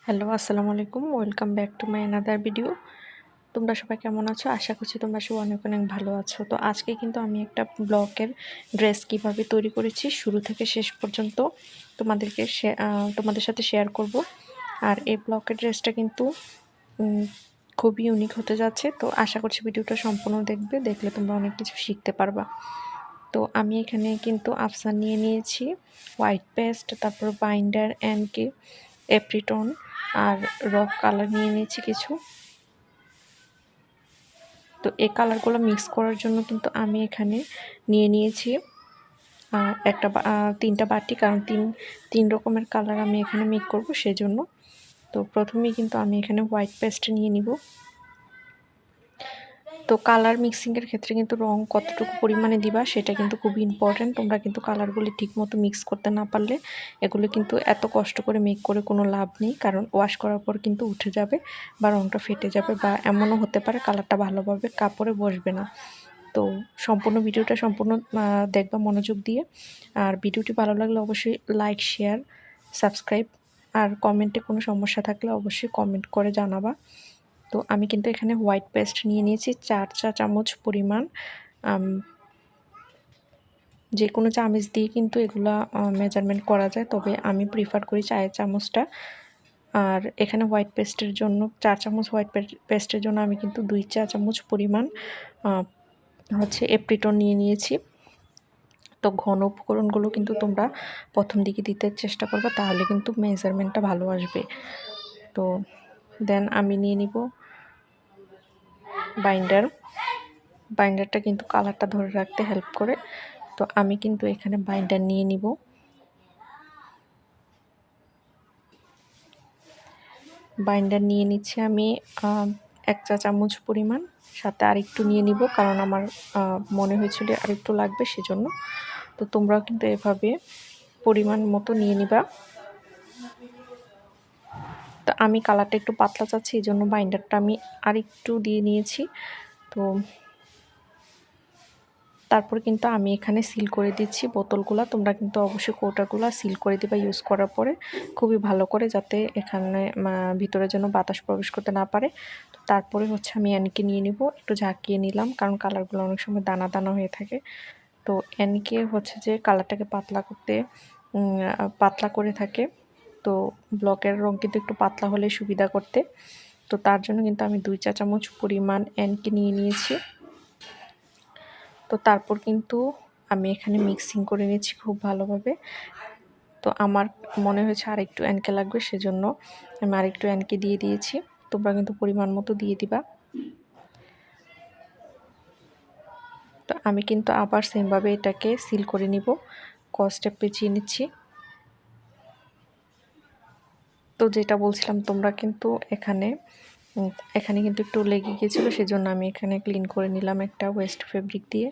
Hello, আসসালামু আলাইকুম। Welcome back to my another video. তোমরা সবাই কেমন আছো? আশা করছি তোমরা সবাই অনেক অনেক ভালো আছো। তো আজকে কিন্তু আমি একটা ব্লকের ড্রেস কিভাবে তৈরি করেছি শুরু থেকে শেষ পর্যন্ত তোমাদের সাথে শেয়ার করব। আর এই ব্লকের ড্রেসটা কিন্তু উম, খুবই ইউনিক হতে যাচ্ছে। তো আশা করছি ভিডিওটা সম্পূর্ণ দেখবে, দেখলে তোমরা অনেক কিছু শিখতে পারবা। তো আমি এখানে কিন্তু আফসান নিয়ে নিয়েছি, হোয়াইট পেস্ট, তারপর বাইন্ডার, অ্যান্ডকে, এপ্রিটন আর রক কালার নিয়ে নিয়েছি কিছু। তো এই কালারগুলো মিক্স করার জন্য কিন্তু আমি এখানে নিয়ে নিয়েছি তিনটা বাটি, কারণ তিন রকমের কালার আমি এখানে মিক্স করব সেজন্য। তো প্রথমেই কিন্তু আমি এখানে হোয়াইট পেস্ট নিয়ে নিব। তো কালার মিক্সিংয়ের ক্ষেত্রে কিন্তু রং কতটুকু পরিমাণে দিবা সেটা কিন্তু খুবই ইম্পর্ট্যান্ট। তোমরা কিন্তু কালারগুলি ঠিকমতো মিক্স করতে না পারলে এগুলো কিন্তু এত কষ্ট করে মেক করে কোনো লাভ নেই, কারণ ওয়াশ করার পর কিন্তু উঠে যাবে বা রংটা ফেটে যাবে, বা এমনও হতে পারে কালারটা ভালোভাবে কাপড়ে বসবে না। তো সম্পূর্ণ ভিডিওটা দেখবা মনোযোগ দিয়ে। আর ভিডিওটি ভালো লাগলে অবশ্যই লাইক, শেয়ার, সাবস্ক্রাইব, আর কমেন্টে কোনো সমস্যা থাকলে অবশ্যই কমেন্ট করে জানাবা। তো আমি কিন্তু এখানে হোয়াইট পেস্ট নিয়ে নিয়েছি 4 চা চামচ পরিমাণ। যে কোনো চামচ দিয়ে কিন্তু এগুলা মেজারমেন্ট করা যায়, তবে আমি প্রিফার করি চায়ের চামচটা। আর এখানে হোয়াইট পেস্টের জন্য 4 চামচ হোয়াইট পেস্টের জন্য আমি কিন্তু 2 চা চামচ পরিমাণ এপ্রিটন নিয়ে নিয়েছি। তো ঘন উপকরণগুলো কিন্তু তোমরা প্রথম দিকে দিতে চেষ্টা করবে, তাহলে কিন্তু মেজারমেন্টটা ভালো আসবে। তো দেন আমি নিয়ে নিব বাইন্ডারটা কিন্তু কালারটা ধরে রাখতে হেল্প করে। তো আমি কিন্তু এখানে বাইন্ডার নিয়ে নিব। বাইন্ডার নিয়ে নিচ্ছি আমি 1 চা চামচ পরিমাণ, সাথে আরেকটু নিয়ে নিব, কারণ আমার মনে হয়েছিল আরেকটু লাগবে সেজন্য। তো তোমরাও কিন্তু এভাবে পরিমাণ মতো নিয়ে নিবা। তো আমি কালারটা একটু পাতলা চাচ্ছি, এই জন্য বাইন্ডারটা আমি আরেকটু দিয়ে নিয়েছি। তো তারপর কিন্তু আমি এখানে সিল করে দিচ্ছি বোতলগুলা। তোমরা কিন্তু অবশ্যই কৌটাগুলা সিল করে দিবা ইউজ করার পরে খুবই ভালো করে, যাতে এখানে ভিতরে যেন বাতাস প্রবেশ করতে না পারে। তো তারপরে আমি এনকে নিয়ে নিব, একটু ঝাঁকিয়ে নিলাম, কারণ কালারগুলো অনেক সময় দানা দানা হয়ে থাকে। তো এনকে যে কালারটাকে পাতলা করে থাকে। তো ব্লকের রং কিন্তু একটু পাতলা হলে সুবিধা করতে। তো তার জন্য কিন্তু আমি 2 চা চামচ পরিমাণ এনকে নিয়ে নিয়েছি। তো তারপর কিন্তু আমি এখানে মিক্সিং করে নিচ্ছি খুব ভালোভাবে। তো আমার মনে হয়েছে আরেকটু এনকে লাগবে, সেজন্য আমি আরেকটু এনকে দিয়ে দিয়েছি। তোমরা কিন্তু পরিমাণ মতো দিয়ে দিবা। তো আমি কিন্তু আবার সেমভাবে এটাকে সিল করে নিব, স্টেপ পেঁচিয়ে নিচ্ছি। তো যেটা বলছিলাম, তোমরা কিন্তু এখানে কিন্তু একটু লেগে গিয়েছিল, সেজন্য আমি এখানে ক্লিন করে নিলাম একটা ওয়েস্ট ফেব্রিক দিয়ে।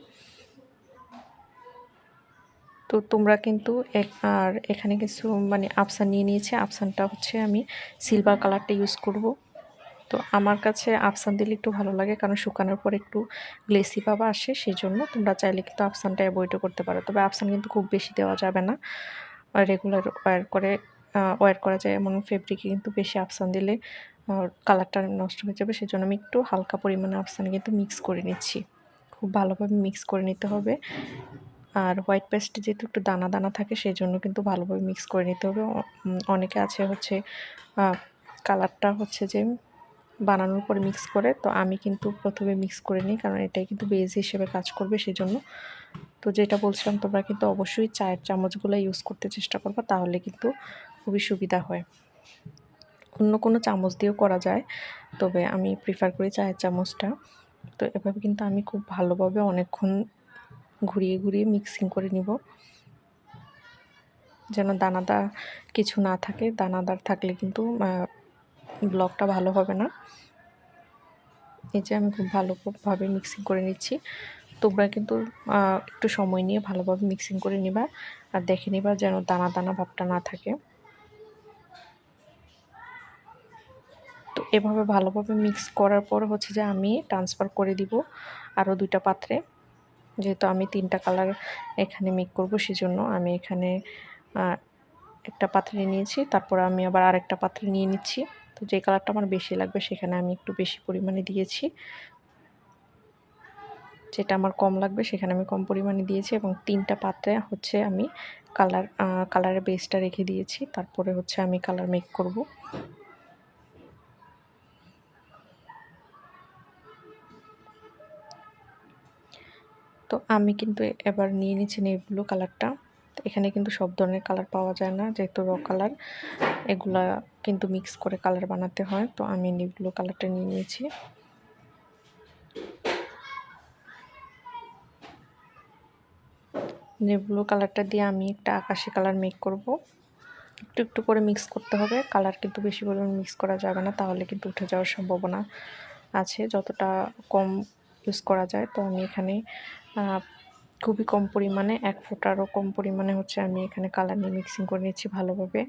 তো তোমরা কিন্তু আর এখানে কিছু আফসান নিয়ে নিয়েছি। আফসানটা আমি সিলভার কালারটা ইউজ করব। তো আমার কাছে আফসান দিলে একটু ভালো লাগে, কারণ শুকানোর পর একটু গ্লেসি ভাব আসে, সেই জন্য তোমরা চাইলে কিন্তু আফসানটা অ্যাভয়েডও করতে পারো। তবে আফসান কিন্তু খুব বেশি দেওয়া যাবে না, রেগুলার ওয়্যার করা যায় এমন ফেব্রিকে কিন্তু বেশি আফসান দিলে কালারটা নষ্ট হয়ে যাবে। সেজন্য আমি একটু হালকা পরিমাণে আফসান কিন্তু মিক্স করে নিচ্ছি। খুব ভালোভাবে মিক্স করে নিতে হবে। আর হোয়াইট পেস্ট যেহেতু একটু দানা দানা থাকে, সেই জন্য কিন্তু ভালোভাবে মিক্স করে নিতে হবে। অনেকে আছে কালারটা যে বানানোর পরে মিক্স করে, তো আমি কিন্তু প্রথমে মিক্স করে নিই, কারণ এটাই কিন্তু বেজ হিসেবে কাজ করবে সেজন্য। তো যেটা বলছিলাম, তোমরা কিন্তু অবশ্যই চায়ের চামচগুলো ইউজ করতে চেষ্টা করবা, তাহলে কিন্তু খুবই সুবিধা হয়। অন্য কোনো চামচ দিয়েও করা যায়, তবে আমি প্রিফার করি চায়ের চামচটা। তো এভাবে কিন্তু আমি খুব ভালোভাবে অনেকক্ষণ ঘুরিয়ে ঘুরিয়ে মিক্সিং করে নিব, যেন দানাদার কিছু না থাকে। দানাদার থাকলে কিন্তু ব্লকটা ভালো হবে না। এই যে আমি খুব ভালোভাবে মিক্সিং করে নিচ্ছি। তোমরা কিন্তু একটু সময় নিয়ে ভালোভাবে মিক্সিং করে নিবা, আর দেখে নিবা যেন দানা দানা ভাবটা না থাকে। তো এভাবে ভালোভাবে মিক্স করার পর যে আমি ট্রান্সফার করে দিব আরও 2টা পাত্রে। যেহেতু আমি 3টা কালার এখানে মিক্স করব, সেজন্য আমি এখানে একটা পাত্রে নিয়েছি, তারপর আমি আবার আরেকটা পাত্রে নিয়ে নিচ্ছি। তো যে কালারটা আমার বেশি লাগবে সেখানে আমি একটু বেশি পরিমাণে দিয়েছি, যেটা আমার কম লাগবে সেখানে আমি কম পরিমাণে দিয়েছি, এবং 3টা পাত্রে হচ্ছে আমি কালারের বেসটা রেখে দিয়েছি। তারপরে হচ্ছে আমি কালার মেক করব। তো আমি কিন্তু এবার নিয়ে নিচ্ছি নেভি ব্লু কালারটা। এখানে কিন্তু সব ধরনের কালার পাওয়া যায় না, যেহেতু র কালার, এগুলা কিন্তু মিক্স করে কালার বানাতে হয়। তো আমি নেভি ব্লু কালারটা নিয়ে নিয়েছি। নেভি ব্লু কালারটা দিয়ে আমি একটা আকাশি কালার মেক করব। একটু একটু করে মিক্স করতে হবে, কালার কিন্তু বেশি পরিমাণ মিক্স করা যাবে না, তাহলে কিন্তু উঠে যাওয়ার সম্ভাবনা আছে। যতটা কম ইউজ করা যায়। তো আমি এখানে খুবই কম পরিমাণে, 1 ফোঁটারও কম পরিমাণে হচ্ছে আমি এখানে কালার নিয়ে মিক্সিং করে নিচ্ছি ভালোভাবে।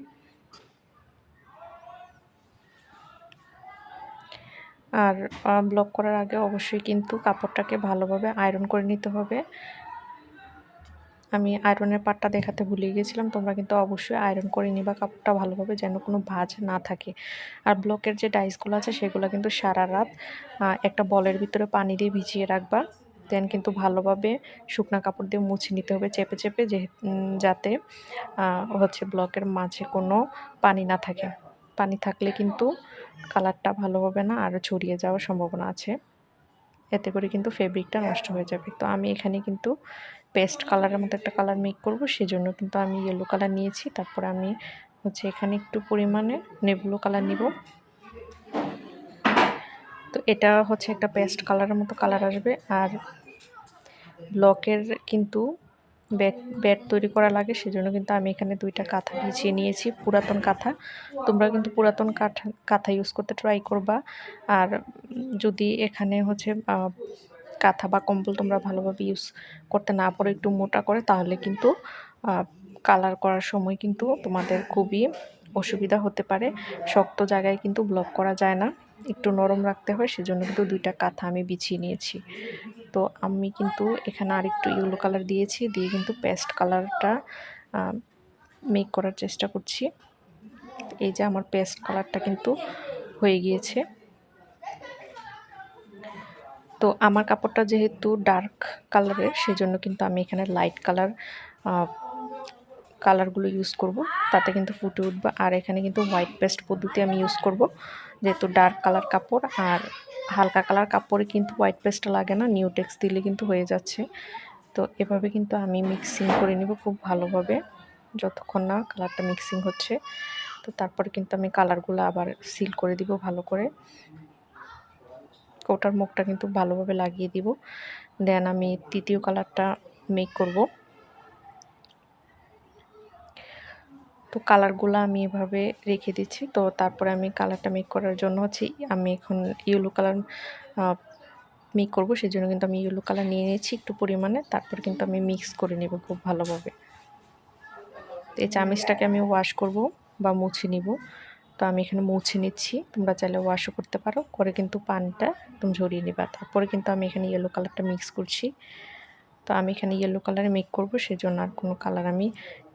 আর ব্লক করার আগে অবশ্যই কিন্তু কাপড়টাকে ভালোভাবে আয়রন করে নিতে হবে। আমি আয়রনের পার্টটা দেখাতে ভুলে গিয়েছিলাম, তোমরা কিন্তু অবশ্যই আয়রন করে নিবা কাপড়টা ভালোভাবে, যেন কোনো ভাঁজ না থাকে। আর ব্লকের যে ডাইসগুলো আছে সেগুলো কিন্তু সারা রাত একটা বলের ভিতরে পানি দিয়ে ভিজিয়ে রাখবা। দেন কিন্তু ভালোভাবে শুকনা কাপড় দিয়ে মুছে নিতে হবে চেপে চেপে, যাতে হচ্ছে ব্লকের মাঝে কোনো পানি না থাকে। পানি থাকলে কিন্তু কালারটা ভালো হবে না, আর ছড়িয়ে যাওয়ার সম্ভাবনা আছে। এতে করে কিন্তু ফেব্রিকটা নষ্ট হয়ে যাবে। তো আমি এখানে কিন্তু পেস্ট কালারের মতো একটা কালার মেক করব, সেজন্য কিন্তু আমি ইয়েলো কালার নিয়েছি। তারপরে আমি হচ্ছে এখানে একটু পরিমাণে নেভি ব্লু কালার নিব। তো এটা হচ্ছে একটা পেস্ট কালারের মতো কালার আসবে। আর ব্লকের কিন্তু ব্যাট তৈরি করা লাগে, সেজন্য কিন্তু আমি এখানে 2টা কাঁথা বিছিয়ে নিয়েছি, পুরাতন কাঁথা। তোমরা কিন্তু পুরাতন কাঁথা ইউজ করতে ট্রাই করবা। আর যদি এখানে হচ্ছে কাঁথা বা কম্বল তোমরা ভালোভাবে ইউজ করতে না পারো, একটু মোটা করে, তাহলে কিন্তু কালার করার সময় কিন্তু তোমাদের খুবই অসুবিধা হতে পারে। শক্ত জায়গায় কিন্তু ব্লক করা যায় না, একটু নরম রাখতে হয়, সেজন্য কিন্তু 2টা কাঁথা আমি বিছিয়ে নিয়েছি। তো আমি কিন্তু এখানে আরেকটু ইয়েলো কালার দিয়েছি, দিয়ে কিন্তু পেস্ট কালারটা মেক করার চেষ্টা করছি। এই যে আমার পেস্ট কালারটা কিন্তু হয়ে গিয়েছে। তো আমার কাপড়টা যেহেতু ডার্ক কালারের, সেজন্য কিন্তু আমি এখানে লাইট কালারগুলো ইউজ করব, তাতে কিন্তু ফুটে উঠবে। আর এখানে কিন্তু হোয়াইট পেস্ট পদ্ধতি আমি ইউজ করব, যেহেতু ডার্ক কালার কাপড়। আর হালকা কালার কাপড়ে কিন্তু হোয়াইট পেস্ট লাগে না, নিউটেক্স দিলে কিন্তু হয়ে যাচ্ছে। তো এভাবে কিন্তু আমি মিক্সিং করে নিব খুব ভালোভাবে, যতক্ষণ না কালারটা মিক্সিং হচ্ছে। তো তারপরে কিন্তু আমি কালারগুলো আবার সিল করে দিব ভালো করে। ওটার মুখটা কিন্তু ভালোভাবে লাগিয়ে দিব। দেন আমি তৃতীয় কালারটা মেক করব। তো কালারগুলো আমি এভাবে রেখে দিচ্ছি। তো তারপরে আমি কালারটা মেক করার জন্য হচ্ছে আমি এখন ইয়েলো কালার মেক করব, সেজন্য কিন্তু আমি ইয়েলো কালার নিয়ে নিয়েছি একটু পরিমাণে। তারপর কিন্তু আমি মিক্স করে নেব খুব ভালোভাবে। এই চামিচটাকে আমি ওয়াশ করব বা মুছে নিব। তো আমি এখানে মুছে নিচ্ছি, তোমরা চাইলে ওয়াশও করতে পারো, করে কিন্তু পানিটা একদম ঝরিয়ে নিবা। তারপরে কিন্তু আমি এখানে ইয়েলো কালারটা মিক্স করছি। তো আমি এখানে ইয়েলো কালারে মেক করব, সেজন্য আর কোনো কালার আমি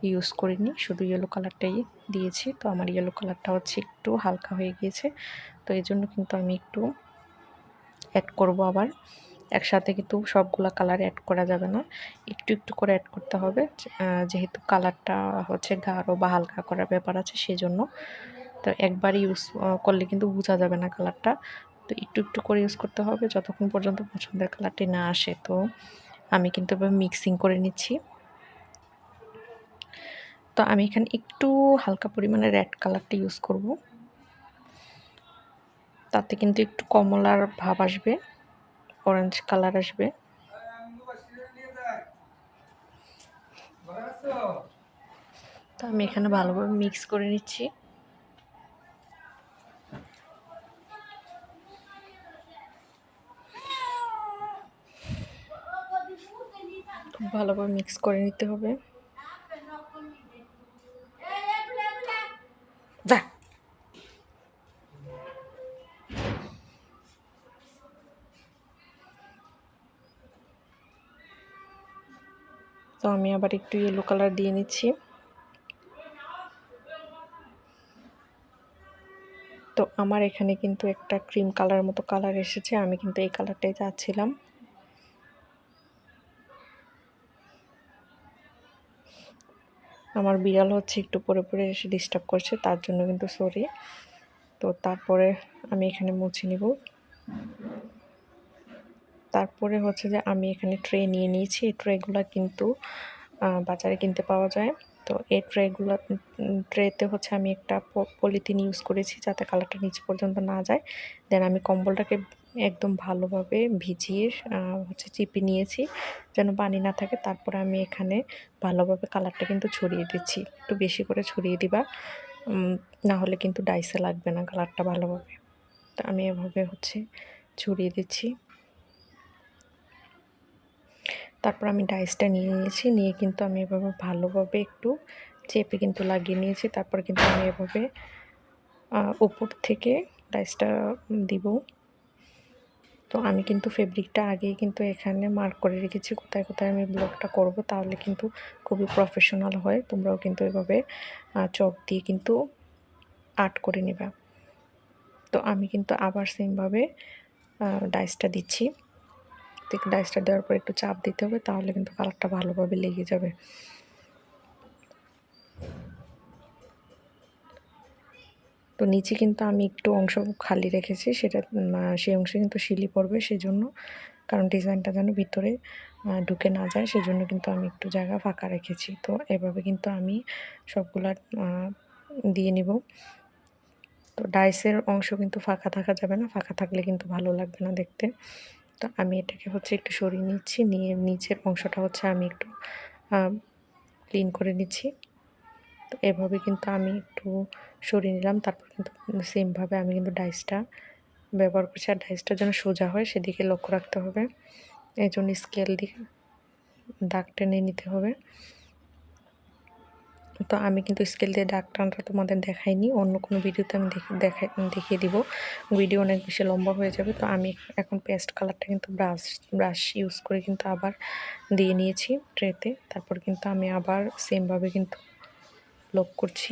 ইউজ করিনি, শুধু ইয়েলো কালারটাই দিয়েছি। তো আমার ইয়েলো কালারটা হচ্ছে একটু হালকা হয়ে গিয়েছে, তো এই জন্য কিন্তু আমি একটু অ্যাড করব আবার। একসাথে কিন্তু সবগুলা কালার অ্যাড করা যাবে না, একটু একটু করে অ্যাড করতে হবে, যেহেতু কালারটা হচ্ছে গাঢ় বা হালকা করার ব্যাপার আছে, সেজন্য। তো একবারই ইউজ করলে কিন্তু বোঝা যাবে না কালারটা। তো একটু একটু করে ইউজ করতে হবে যতক্ষণ পর্যন্ত পছন্দের কালারটি না আসে। তো আমি কিন্তু এভাবে মিক্সিং করে নিচ্ছি। তো আমি এখানে একটু হালকা পরিমাণে রেড কালারটা ইউজ করব, তাতে কিন্তু একটু কমলার ভাব আসবে, অরেঞ্জ কালার আসবে। তো আমি এখানে ভালোভাবে মিক্স করে নিচ্ছি। খুব ভালোভাবে মিক্স করে নিতে হবে। যা, তো আমি আবার একটু ইয়েলো কালার দিয়ে নিচ্ছি। তো আমার এখানে কিন্তু একটা ক্রিম কালার মতো কালার এসেছে, আমি কিন্তু এই কালারটাই চাচ্ছিলাম। আমার বিড়াল হচ্ছে একটু পরে পরে এসে ডিস্টার্ব করছে, তার জন্য কিন্তু সরি। তো তারপরে আমি এখানে মুছে নিব। তারপরে হচ্ছে যে আমি এখানে ট্রে নিয়ে নিয়েছি। এই ট্রেগুলো কিন্তু বাজারে কিনতে পাওয়া যায়। তো এই ট্রেতে হচ্ছে আমি একটা পলিথিন ইউজ করেছি যাতে কালারটা নিচ পর্যন্ত না যায়। দেন আমি কম্বলটাকে একদম ভালোভাবে ভিজিয়ে হচ্ছে চিপে নিয়েছি যেন পানি না থাকে। তারপরে আমি এখানে ভালোভাবে কালারটা কিন্তু ছড়িয়ে দিচ্ছি। একটু বেশি করে ছড়িয়ে দিবা, না হলে কিন্তু ডাইসে লাগবে না কালারটা ভালোভাবে। তো আমি এভাবে হচ্ছে ছড়িয়ে দিচ্ছি। তারপর আমি ডাইসটা নিয়ে নিয়েছি, নিয়ে কিন্তু আমি এভাবে ভালোভাবে একটু চেপে কিন্তু লাগিয়ে নিয়েছি। তারপর কিন্তু আমি এভাবে উপর থেকে ডাইসটা দিব। তো আমি কিন্তু ফেব্রিকটা আগেই কিন্তু এখানে মার্ক করে রেখেছি কোথায় কোথায় আমি ব্লকটা করব, তাহলে কিন্তু খুবই প্রফেশনাল হয়। তোমরাও কিন্তু এভাবে চক দিয়ে কিন্তু আর্ট করে নেবা। তো আমি কিন্তু আবার সেমভাবে ডাইসটা দিচ্ছি। ডাইসটা দেওয়ার পর একটু চাপ দিতে হবে, তাহলে কিন্তু কালারটা ভালোভাবে লেগে যাবে। তো নিচে কিন্তু আমি একটু অংশ খালি রেখেছি, সেই অংশে কিন্তু শিলি পড়বে সেজন্য, কারণ ডিজাইনটা যেন ভিতরে ঢুকে না যায় সেজন্য কিন্তু আমি একটু জায়গা ফাঁকা রেখেছি। তো এভাবে কিন্তু আমি সবগুলা দিয়ে নিব। তো ডাইসের অংশ কিন্তু ফাঁকা থাকা যাবে না, ফাঁকা থাকলে কিন্তু ভালো লাগবে না দেখতে। তো আমি এটাকে হচ্ছে একটু সরিয়ে নিচ্ছি, নিয়ে নিচের অংশটা হচ্ছে আমি একটু ক্লিন করে নিচ্ছি। তো এভাবে কিন্তু আমি একটু সরিয়ে নিলাম। তারপর কিন্তু সেমভাবে আমি কিন্তু ডাইসটা ব্যবহার করছি। আর ডাইসটা যেন সোজা হয় সেদিকে লক্ষ্য রাখতে হবে, এই জন্য স্কেল দিয়ে দাগ টেনে নিতে হবে। তো আমি কিন্তু স্কেল দিয়ে দাগ টানটা তোমাদের দেখাইনি, অন্য কোনো ভিডিওতে আমি দেখিয়ে দিব, ভিডিও অনেক বেশি লম্বা হয়ে যাবে। তো আমি এখন পেস্ট কালারটা কিন্তু ব্রাশ ইউজ করে কিন্তু আবার দিয়ে নিয়েছি ট্রেতে। তারপর কিন্তু আমি আবার সেমভাবে কিন্তু লক করছি।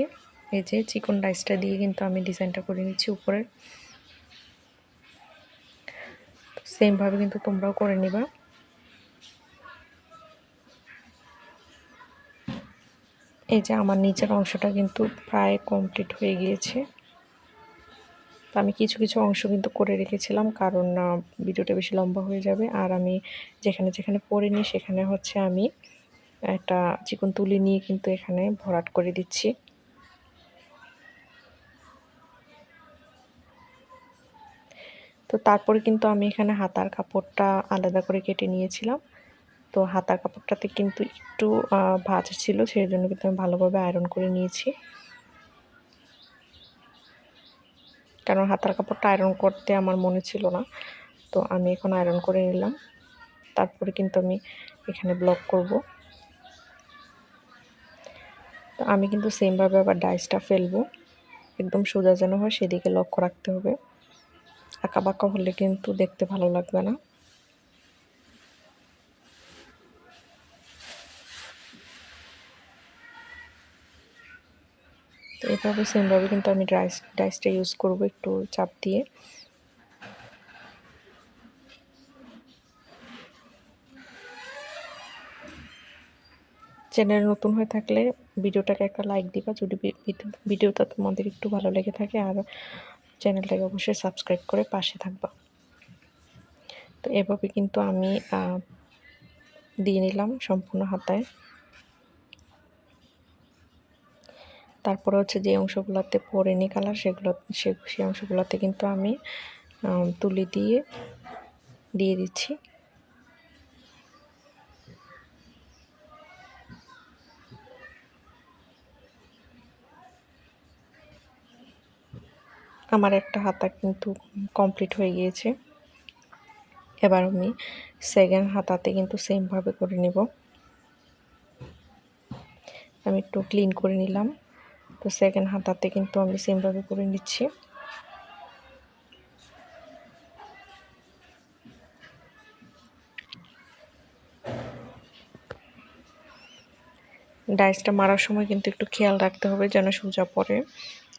এই যে চিকন ডাইসটা দিয়ে কিন্তু আমি ডিজাইনটা করে নিচ্ছি উপরে। সেমভাবে কিন্তু তোমরাও করে নিবা। এই যে আমার নিচের অংশটা কিন্তু প্রায় কমপ্লিট হয়ে গিয়েছে। তো আমি কিছু কিছু অংশ কিন্তু করে রেখেছিলাম, কারণ ভিডিওটা বেশি লম্বা হয়ে যাবে। আর আমি যেখানে যেখানে পরিনি সেখানে হচ্ছে আমি একটা চিকন তুলি নিয়ে কিন্তু এখানে ভরাট করে দিচ্ছি। তো তারপরে কিন্তু আমি এখানে হাতার কাপড়টা আলাদা করে কেটে নিয়েছিলাম। তো হাতার কাপড়টাতে কিন্তু একটু ভাঁজ ছিল, সেই জন্য কিন্তু আমি ভালোভাবে আয়রন করে নিয়েছি। কারণ হাতার কাপড়টা আয়রন করতে আমার মনে ছিল না, তো আমি এখন আয়রন করে নিলাম। তারপরে কিন্তু আমি এখানে ব্লক করব। তো আমি কিন্তু সেমভাবে আবার ডাইসটা ফেলবো, একদম সোজা যেন হয় সেদিকে লক্ষ্য রাখতে হবে। আঁকা বাঁকা হলে কিন্তু দেখতে ভালো লাগবে না। তো এইভাবে সেমভাবে কিন্তু আমি ডাইসটা ইউজ করব একটু চাপ দিয়ে। চ্যানেল নতুন হয়ে থাকলে ভিডিওটাকে একটা লাইক দিবা যদি ভিডিওটা তোমাদের একটু ভালো লেগে থাকে, আর চ্যানেলটাকে অবশ্যই সাবস্ক্রাইব করে পাশে থাকবা। তো এভাবে কিন্তু আমি দিয়ে নিলাম সম্পূর্ণ হাতায়। তারপরে হচ্ছে যে অংশগুলোতে পড়েনি কালার সেই অংশগুলোতে কিন্তু আমি তুলি দিয়ে দিচ্ছি। আমার একটা হাতা কিন্তু কমপ্লিট হয়ে গিয়েছে। এবার আমি সেকেন্ড হাতাতে কিন্তু সেমভাবে করে নিব। আমি একটু ক্লিন করে নিলাম। তো সেকেন্ড হাতাতে কিন্তু আমি সেমভাবে করে নিচ্ছি। ডাইসটা মারার সময় কিন্তু একটু খেয়াল রাখতে হবে যেন সোজা পড়ে,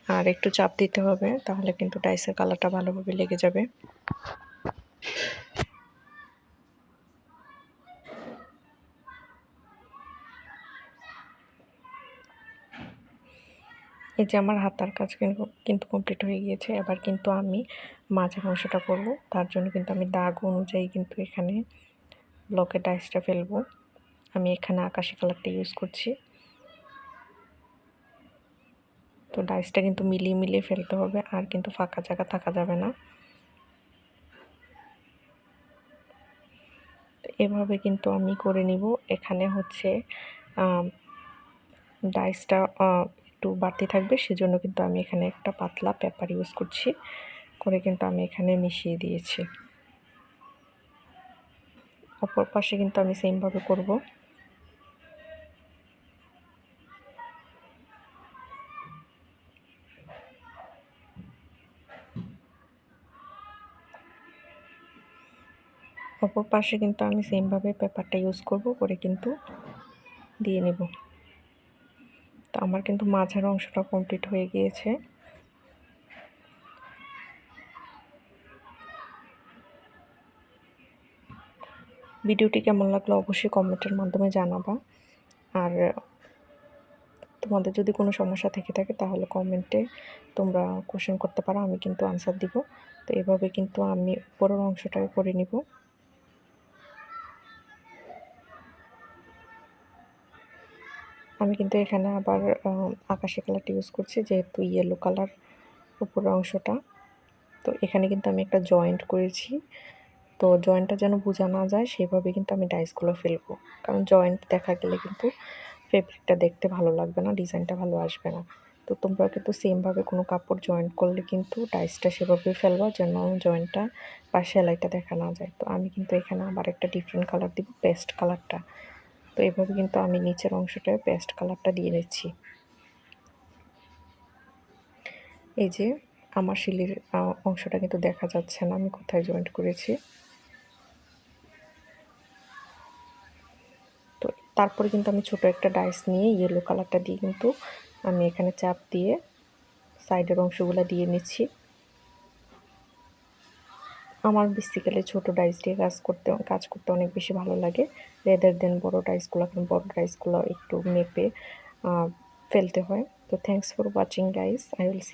আর একটু চাপ দিতে হবে, তাহলে কিন্তু ডাইসের কালারটা ভালোভাবে লেগে যাবে। এই যে আমার হাতার কাজ কিন্তু কমপ্লিট হয়ে গিয়েছে। এবার কিন্তু আমি মাঝের অংশটা করব। তার জন্য কিন্তু আমি দাগ অনুযায়ী কিন্তু এখানে ব্লকের ডাইসটা ফেলবো। আমি এখানে আকাশি কালারটা ইউজ করছি। তো ডাইসটা কিন্তু মিলিয়ে মিলিয়ে ফেলতে হবে, আর কিন্তু ফাঁকা জায়গা থাকা যাবে না। তো এভাবে কিন্তু আমি করে নিব। এখানে হচ্ছে ডাইসটা একটু বাড়তি থাকবে, সেজন্য কিন্তু আমি এখানে একটা পাতলা পেপার ইউজ করছি, করে কিন্তু আমি এখানে মিশিয়ে দিয়েছি। অপর পাশে কিন্তু আমি সেমভাবে করব। অপর পাশে কিন্তু আমি সেমভাবে পেপারটা ইউজ করব, করে কিন্তু দিয়ে নেব। তো আমার কিন্তু মাঝের অংশটা কমপ্লিট হয়ে গিয়েছে। ভিডিওটি কেমন লাগলো অবশ্যই কমেন্টের মাধ্যমে জানাবা। আর তোমাদের যদি কোনো সমস্যা থেকে থাকে তাহলে কমেন্টে তোমরা কোশ্চেন করতে পারো, আমি কিন্তু আনসার দিব। তো এভাবে কিন্তু আমি উপরের অংশটাও করে নিব। আমি কিন্তু এখানে আবার আকাশি কালারটা ইউজ করছি, যেহেতু ইয়েলো কালার উপরের অংশটা। তো এখানে কিন্তু আমি একটা জয়েন্ট করেছি। তো জয়েন্টটা যেন বোঝা না যায় সেভাবে কিন্তু আমি ডাইসগুলো ফেলবো, কারণ জয়েন্ট দেখা গেলে কিন্তু ফেব্রিকটা দেখতে ভালো লাগবে না, ডিজাইনটা ভালো আসবে না। তো তোমরা কিন্তু সেমভাবে কোনো কাপড় জয়েন্ট করলে কিন্তু ডাইসটা সেভাবে ফেলবা যেন জয়েন্টটা বা সেলাইটা দেখা না যায়। তো আমি কিন্তু এখানে আবার একটা ডিফারেন্ট কালার দিব, পেস্ট কালারটা। তো এভাবে কিন্তু আমি নিচের অংশটায় পেস্ট কালারটা দিয়ে নিচ্ছি। এই যে আমার শিলির অংশটা কিন্তু দেখা যাচ্ছে না আমি কোথায় জয়েন্ট করেছি। তো তারপরে কিন্তু আমি ছোট একটা ডাইস নিয়ে ইয়েলো কালারটা দিয়ে কিন্তু আমি এখানে চাপ দিয়ে সাইডের অংশগুলো দিয়ে নিচ্ছি। আমার বেসিক্যালি ছোট ডাইস দিয়ে কাজ করতে অনেক বেশি ভালো লাগে, রেদার দেন বড় ডাইসগুলো, কারণ বড় ডাইসগুলো একটু মেপে ফেলতে হয়। তো thanks for watching guys, I will see